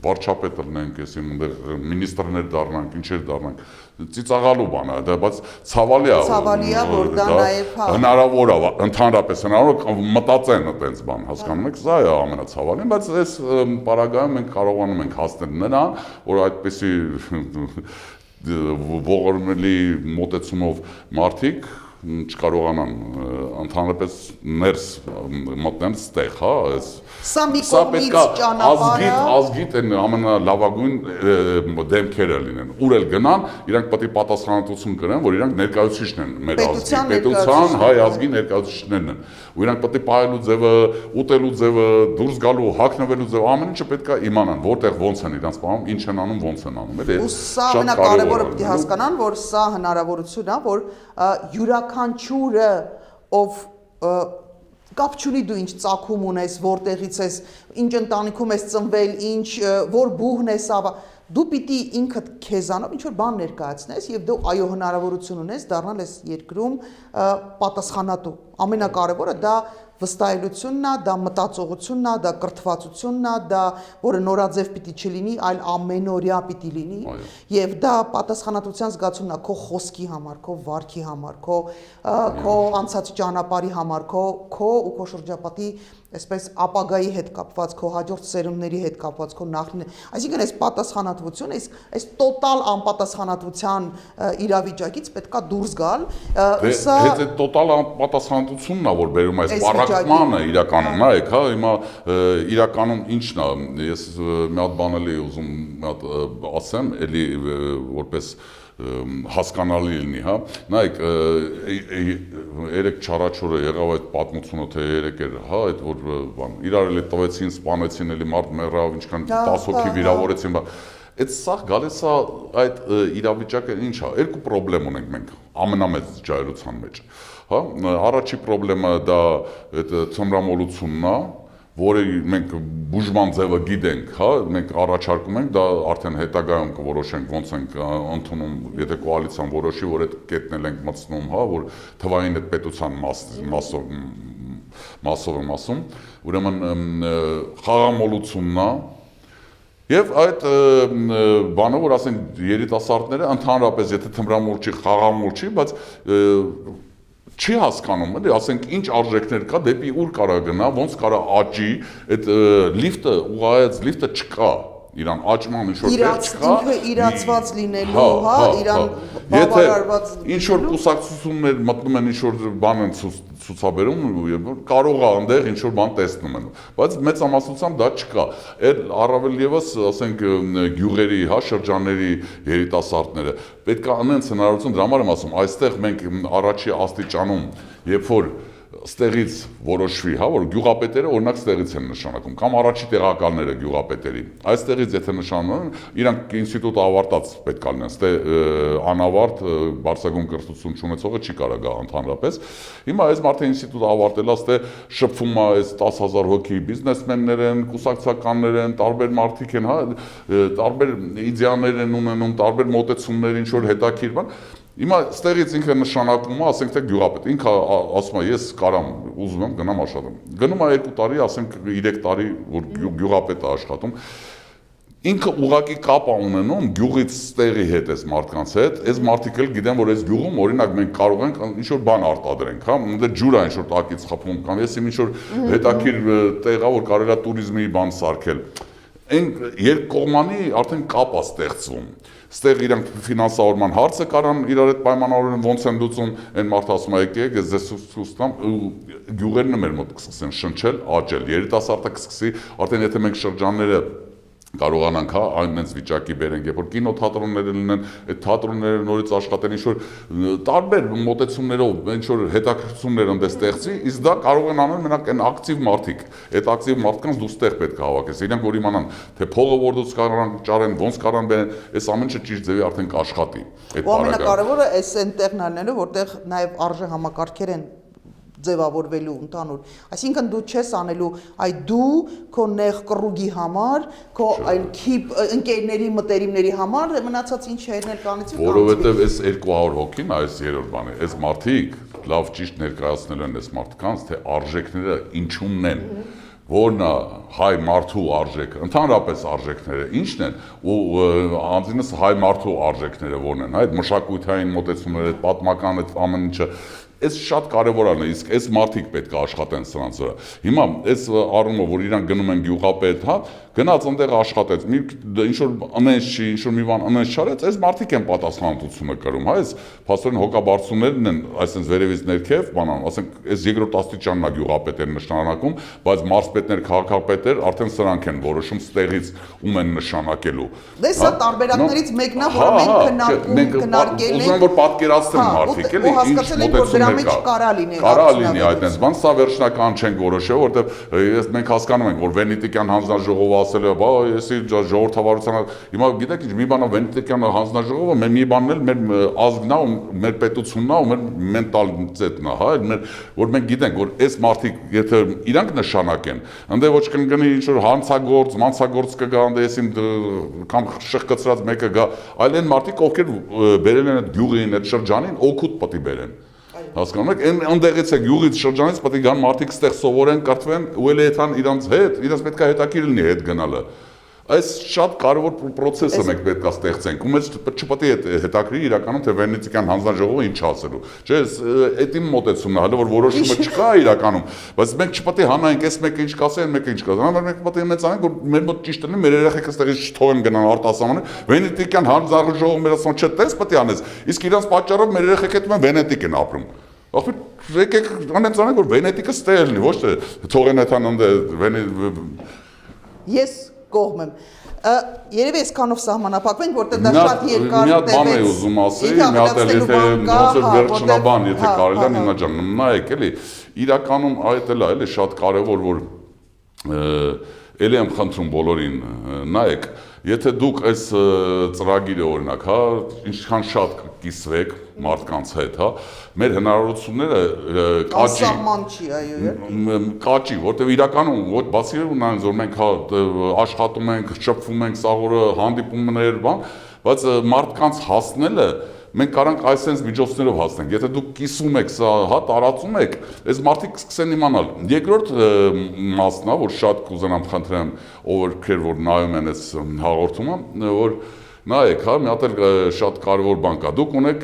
վարչապետ լինենք, եսի մինիստրներ դառնանք, ինչեր դառնանք, ծիծաղալու բան է, դա բայց ցավալի է, որ դա նաև հնարավոր է, ընդհանրապես հնարավոր մտածեն այդպես բան, հասկանում եք, սա է ամենացավալին, բայց այս պարագայում մենք կարողանում ենք հասնել նրան, որ այդպեսի ողորմելի մոտեցումով մարդիկ չկարողանան ընդհանրապես ներս մտնեն ստեղ, հա, այս Սա մի կողմից ճանապարհը ազգիտ են ամենալավագույն դեմքերը լինեն։ Ուր էլ գնան, իրանք պետք է պատասխանատվություն կրեն, որ իրանք ներկայացուցիչն են մեր ազգի, պետության, հայ ազգի ներկայացուցիչներն են։ Ու իրանք պետք է պահելու ձևը, ուտելու ձևը, դուրս գալու, հագնվելու ձևը, ամեն ինչը պետք է իմանան, որտեղ ոնց են իրանք պահում, ինչ են անում, ոնց են անում։ Ու սա ամենակարևորը պետք է հասկանան, որ սա հնարավորություն է, որ յուրաքանչյուրը ով կապ չունի դու ինչ ծագում ունես, որտեղից ես, ինչ ընտանիքում ես ծնվել, ինչ որ բուհն ես ավա, դու պիտի ինքդ քեզանով ինչ որ բան ներկայացնես եւ դու այո հնարավորություն ունես դառնալ այս երկրում պատասխանատու։ Ամենակարևորը դա վստահելությունն է, դա մտածողությունն է, դա կրթվածությունն է, դա որը նորաձև պիտի չլինի, այլ ամենօրյա պիտի լինի, եւ դա պատասխանատվության զգացումն է քո խոսքի համար, քո վարքի համար, քո անցած ճանապարհի համար, քո ու քո շրջապատի այսպես ապագայի հետ կապված, քո հաջորդ սերունդների հետ կապված, քո նախնին, այսինքն այս պատասխանատվությունը, այս տոտալ անպատասխանատվության իրավիճակից պետքա դուրս գալ, սա հետ այդ տոտալ անպատասխանատվությունն է, որ բերում է այս պարակմանը իրականում, նայեք, հա, հիմա իրականում ինչն է, ես մի հատ բան էի ուզում մի հատ ասեմ, էլի որպես հասկանալի լինի, հա, նայեք, երեք չարաչորը եղավ այդ պատմությունը, թե երեք էր, հա, այդ որ բան, իրար էլի տվեցին, սպանեցին, էլի մարդ մեռավ, ինչքան 10 հոգի վիրավորեցին, այդ սա գալիս է այդ իրավիճակը ինչ է, երկու պրոբլեմ ունենք մենք ամենամեծ ջահելության մեջ, հա, առաջի պրոբլեմը դա այդ ցմրամոլությունն է, որը մենք բուժման ձևը գիտենք, հա, մենք առաջարկում ենք, դա արդեն հետագայում կորոշենք ոնց ենք ընդունում, եթե կոալիցիան որոշի, որ այդ կետն ենք մտցնում, հա, որ թվային այդ պետության մասով եմ ասում, ուրեմն խաղամոլությունն է, եւ այդ բանը, որ ասենք երիտասարդները ընդհանրապես եթե թմրամոլ չի, խաղամոլ չի, բայց չի հասկանում, էլի, ասենք ինչ արժեքներ կա, դեպի ուր կարա գնա, ոնց կարա աճի, այդ լիֆտը, ուղղայած լիֆտը չկա, իրան աճման ինչ-որ տեղ չկա, ինքը իրացված լինելու, հա, իրան բավարարված լինելու։ Ինչ որ կուսակցություններ մտնում են, ինչ որ բան են ցուցաբերում, կարող է այնտեղ ինչ որ բան տեսնում են, բայց մեծամասնությամբ դա չկա։ Այդ առավել եւս, ասենք, գյուղերի, հա, շրջանների երիտասարդները պետք է անեն հնարավորություն, դրա համար եմ ասում, այստեղ մենք առաջի աստիճանում, երբ որ ստեղից որոշվի, հա, որ գյուղապետերը օրինակ ստեղից են նշանակում, կամ առաջի տեղակալները գյուղապետերի, այստեղից եթե նշանակում, իրանք ինստիտուտ ավարտած պետք է լինեն, ստե անավարտ բարձրագույն կրթություն չունեցողը չի կարող գա ընդհանրապես։ Հիմա այս մարդը ինստիտուտ ավարտելա, ստե շփվում է այս 10,000 հոգի բիզնեսմեններ են, կուսակցականներ են, տարբեր մարդիկ են, հա, տարբեր իդեաներ են ունենում, տարբեր մոտեցումներ, ինչ որ հետաքրքիր բան։ Հիմա ստեղից ինքը նշանակում է, ասենք թե գյուղապետ, ինքը ասում է ես կարամ, ուզում եմ գնամ աշխատեմ։ Գնում է 2 տարի, ասենք 3 տարի, որ գյուղապետ է աշխատում։ Ինքը ուղղակի կապ է ունենում գյուղից ստեղի հետ այս մարդկանց հետ, այս մարդիկ էլ գիտեն, որ այս գյուղում օրինակ մենք կարող ենք ինչ-որ բան արտադրենք, հա, դե ջուր է ինչ-որ տակից խփում կամ ես ինչ-որ հետաքրքիր տեղ է, որ կարելի է туриզմի բան սարքել։ Այն երկկողմանի արդեն կապ է ստեղծվում։ Ստեղ իրանք ֆինանսավորման հարցը կարան իրար հետ պայմանավորեն ոնց են լուծում, այն մարդը ասում է եկեք, ես ձեզ ցույց տամ, գյուղերն մեր մոտ կսկսեն շնչել, աճել, երիտասարդը կսկսի, արդեն եթե մենք շրջանները կարողանանք, հա, այնպես վիճակի բերենք, երբ որ կինոթատրոնները լինեն, այդ թատրոնները նորից աշխատեն, ինչ որ տարբեր մոտեցումներով, ինչ որ հետաքրքրություններ այնտեղ ստեղծի, իսկ դա կարող են անել մենակ այն ակտիվ մարդիկ։ Այդ ակտիվ մարդկանց դու ստեղ պետք է հավաքես։ Իրանք որ իմանան, թե փողը որտուց կարան ճարեն, ոնց կարան բերեն, այս ամեն ինչը ճիշտ ձևի արդեն կաշխատի։ Ու ամենակարևորը այս այնտեղն առնելու, որտեղ նաև արժե համակարգեր են ձևավորվելու ընդհանուր, այսինքն դու չես անելու այ դու քո նեղ կռուգի համար, քո այն քիպ ընկերների մտերիմների համար մնացած ինչ ներկանից որովհետև այս 200 հոգին այս երրորդ բանը, այս մարդիկ լավ ճիշտ ներկայացնել են այս մարդկանց, թե արժեքները ինչումն են, որն է հայ մարդու արժեքը, ընդհանրապես արժեքները ինչն են, ու անձինս հայ մարդու արժեքները որն են, այդ մշակութային մոտեցումները, այդ պատմական այդ ամեն ինչը Այս շատ կարևոր է, իսկ այս մարդիկ պետք է աշխատեն սրանց վրա։ Հիմա այս առումով, որ իրանք գնում են գյուղապետ, հա, գնաց այնտեղ աշխատեց, ինչ որ անես չի, ինչ որ մի բան անես չարեց, այս մարդիկ են պատասխանատվությունը կրում, հա, այս փաստորեն հոգաբարձուներն են, այսինքն վերևից ներքև, բանան, ասենք, այս երկրորդ աստիճանն է գյուղապետեր նշանակում, բայց մարզպետներ, քաղաքապետեր արդեն սրանք են որոշում ստեղից ում են նշանակելու։ Դե սա տարբերակներից մեկն է, որը մենք քննարկել ենք։ Ուզում եմ որ պատկերացնեմ մարդիկ, էլի, ինչ մոտեցումներ կա։ Կարա լինի այդպես բան, սա վերջնական չենք որոշել, որովհետև մենք հասկանում ենք, որ Վենետիկյան հանձնաժողովը ասել է, բա էսի ժողովրդավարությանը, հիմա գիտեք ինչ, մի բան է Վենետիկյան հանձնաժողովը, մի բանն էլ մեր ազգն է, մեր պետությունն է, ու մեր մենտալիտետն է, հա, որ մենք գիտենք, որ այս մարդիկ, եթե իրանք նշանակեն, ընդ ոչ կընկնի ինչ որ հանցագործ, մանցագործ կգա, ընդ էսին կամ շղկծրած մեկը գա, այլ այն մարդիկ, ովքեր բերել են այդ գյուղին, այդ շրջանին, օգուտ պետք է բերեն։ Հասկանում եք, այնտեղից է գյուղից շրջանից պետք է գան մարդիկ ստեղ սովորեն, կրթվեն, ու էլ եթան իրանց հետ, իրանց պետք է հետաքրքիր լինի հետ գնալը։ Այս շատ կարևոր process-ը մենք պետք է ստեղծենք, ու մեզ չպետք է հետաքրքրի իրականում թե Վենետիկյան հանձնաժողովը ինչ ասելու։ Չէ, էդին մոտեցումն է, հələ որ որոշումը չկա իրականում, բայց մենք չպետք է հանայինք, այս մեկը ինչ կասի, այն մեկը ինչ կասի։ Մենք պետք է մեծ անենք, որ մեր մոտ ճիշտ լինի, մեր երեխեքը ստեղից չթողեն գնան արտասահմանը, Վենետիկյան հանձնաժողովը մեր ասում չէ, տես պետք է անես, իսկ իրանց պատճառով մեր երեխեքը հետո Վենետիկ են ապրում։ Ախր եկեք անենք անենք, որ Վենետիկը ստեղ լինի, ոչ թե թողեն այդան ընդ Ես կողմ եմ։ Երևի այսքանով սահմանափակվենք, որտեղ դա շատ երկար մի հատ բան է ուզում ասել, մի հատ էլ եթե ոնց որ վերջնաբան, եթե կարելի է Նինա ջան, նայեք էլի, իրականում այդ էլ է, էլի շատ կարևոր, որ էլի եմ խնդրում բոլորին, նայեք, եթե դուք այս ծրագիրը օրինակ, հա, ինչքան շատ կիսվեք մարդկանց հետ, հա, մեր հնարավորությունները կաճի, որտեղ իրականում ոչ բացի ունեն, որ մենք աշխատում ենք, շփվում ենք, սաղորը հանդիպումներ, բան, բայց մարդկանց հասնելը մենք կարանք այսպես միջոցներով հասնենք։ Եթե դուք կիսում եք սա, հա, տարածում եք, այս մարդիկ սկսեն իմանալ։ Երկրորդ մասն է, որ շատ կուզենամ խնդրեմ, ովքեր որ նայում են այս հաղորդումը, որ նայեք, հա, մի հատ էլ շատ կարևոր բան կա։ Դուք ունեք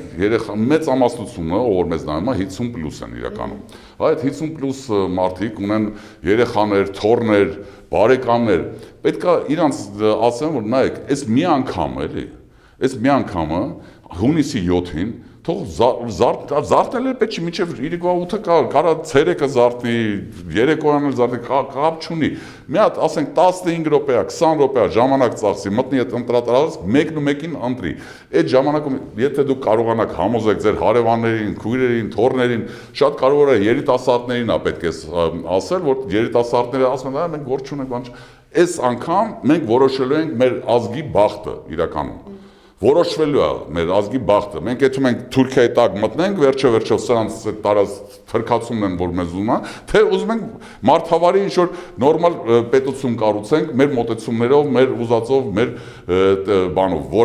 մեծամասնությունը, ով մեզ նայում է 50+ են իրականում։ Այդ 50+ մարդիկ ունեն երեխաներ, թոռներ, բարեկամներ։ Պետք է իրանց ասեմ, որ նայեք, այս մի անգամ էլի, այս մի անգամը հունիսի 7-ին թող զարթնել է պետք չի մինչև 8-ը կարա ցերեկը զարթնի, երեկոյան էլ զարթնի, կապ չունի։ Մի հատ ասենք 15 րոպեա, 20 րոպեա ժամանակ ծախսի, մտնի այդ ընտրատարած մեկն ու մեկին ընտրի։ Այդ ժամանակում եթե դուք կարողանաք համոզեք ձեր հարևաններին, քույրերին, թոռներին, շատ կարևոր է երիտասարդներին է պետք է ասել, որ երիտասարդները ասում են, մենք գործ չունենք, բան չէ։ Այս անգամ մենք որոշելու ենք մեր ազգի բախտը իրականում։ Որոշվելու է մեր ազգի բախտը։ Մենք եթե մենք Թուրքիայի տակ մտնենք, վերջը սրանց տարած թրքացումն են, որ մեզ ուզում է, թե ուզում ենք մարդավարի ինչ-որ նորմալ պետություն կառուցենք մեր մոտեցումներով, մեր ուզածով, մեր բանով,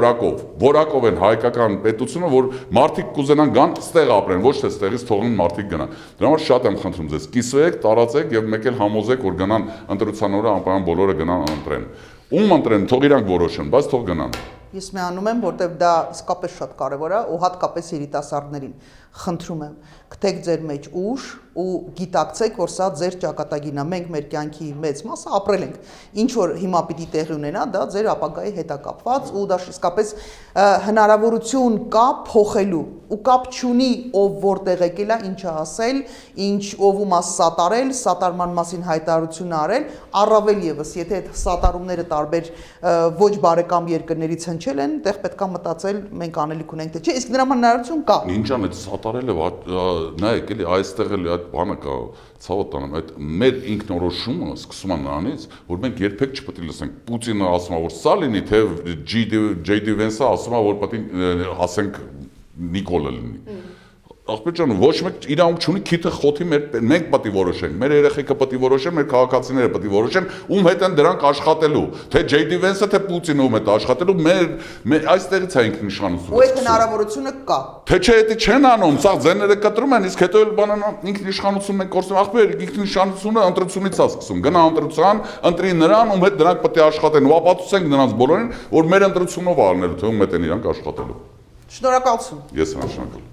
որակով են հայկական պետությունը, որ մարդիկ կուզենան գան ստեղ ապրեն, ոչ թե ստեղից թողնեն մարդիկ գնան։ Դրա համար շատ եմ խնդրում ձեզ, կիսվեք, տարածեք եւ մեկ էլ համոզեք, որ գնան ընտրության օրը անպայման բոլորը գնան ընտրեն։ Ում ընտրեն, թող իրանք որոշեն, բայց թող գնան։ Ես միանում եմ, որտեղ դա իսկապես շատ կարևոր է, ու հատկապես երիտասարդներին խնդրում եմ, գտեք ձեր մեջ ուժ ու գիտակցեք, որ սա ձեր ճակատագիրն է, մենք մեր կյանքի մեծ մասը ապրել ենք, ինչ որ հիմա պիտի տեղի ունենա, դա ձեր ապագայի հետ է կապված ու դա իսկապես հնարավորություն կա փոխելու ու կապ չունի ով որտեղ եկել է, ինչ ասել, ինչ ով ում սատարել, սատարման մասին հայտարարություն արել, առավել եւս, եթե այդ սատարումները տարբեր ոչ բարեկամ երկրներից հնչել են, այդտեղ պետք է մտածել մենք անելիք ունենք թե չէ, իսկ դրա հնարավորություն կա։ Ինչան այդ սատարելը, նայեք, էլի այստեղ էլ այդ բանը կա, ցավոտ տանեմ, այդ մեր ինքնորոշումը սկսում է նրանից, որ մենք երբեք չպետք է լսենք Պուտինը ասում է, որ սա լինի, թե JD Vance-ը ասում է, որ պետք է ասենք Նիկոլը լինի։ Ախպեր ջան, ոչ մեկ իրավունք չունի քիթը խոթի մենք պետք է որոշենք, մեր երեխեքը պետք է որոշեն, մեր քաղաքացիները պետք է որոշեն, ում հետ են դրանք աշխատելու, թե JD Vance-ը, թե Պուտինը ում հետ աշխատելու, մեր այստեղից է ինքնիշխանությունը։ Ու այդ հնարավորությունը կա։ Թե չէ, դա չեն անում, սա ձեները կտրում են, իսկ հետո էլ բանան ինքնիշխանություն մենք կորցնում, ախպեր, ինքնիշխանությունը ընտրությունից է սկսում։ Գնա ընտրության, ընտրի նրան, ում հետ դրանք պետք է աշխատեն, ու ապացուցենք նրանց բոլորին, որ մեր ընտրությունով ալնելու, թե ում հետ են իրանք աշխատելու։ Շնորհակալություն։ Ես եմ շնորհակալ։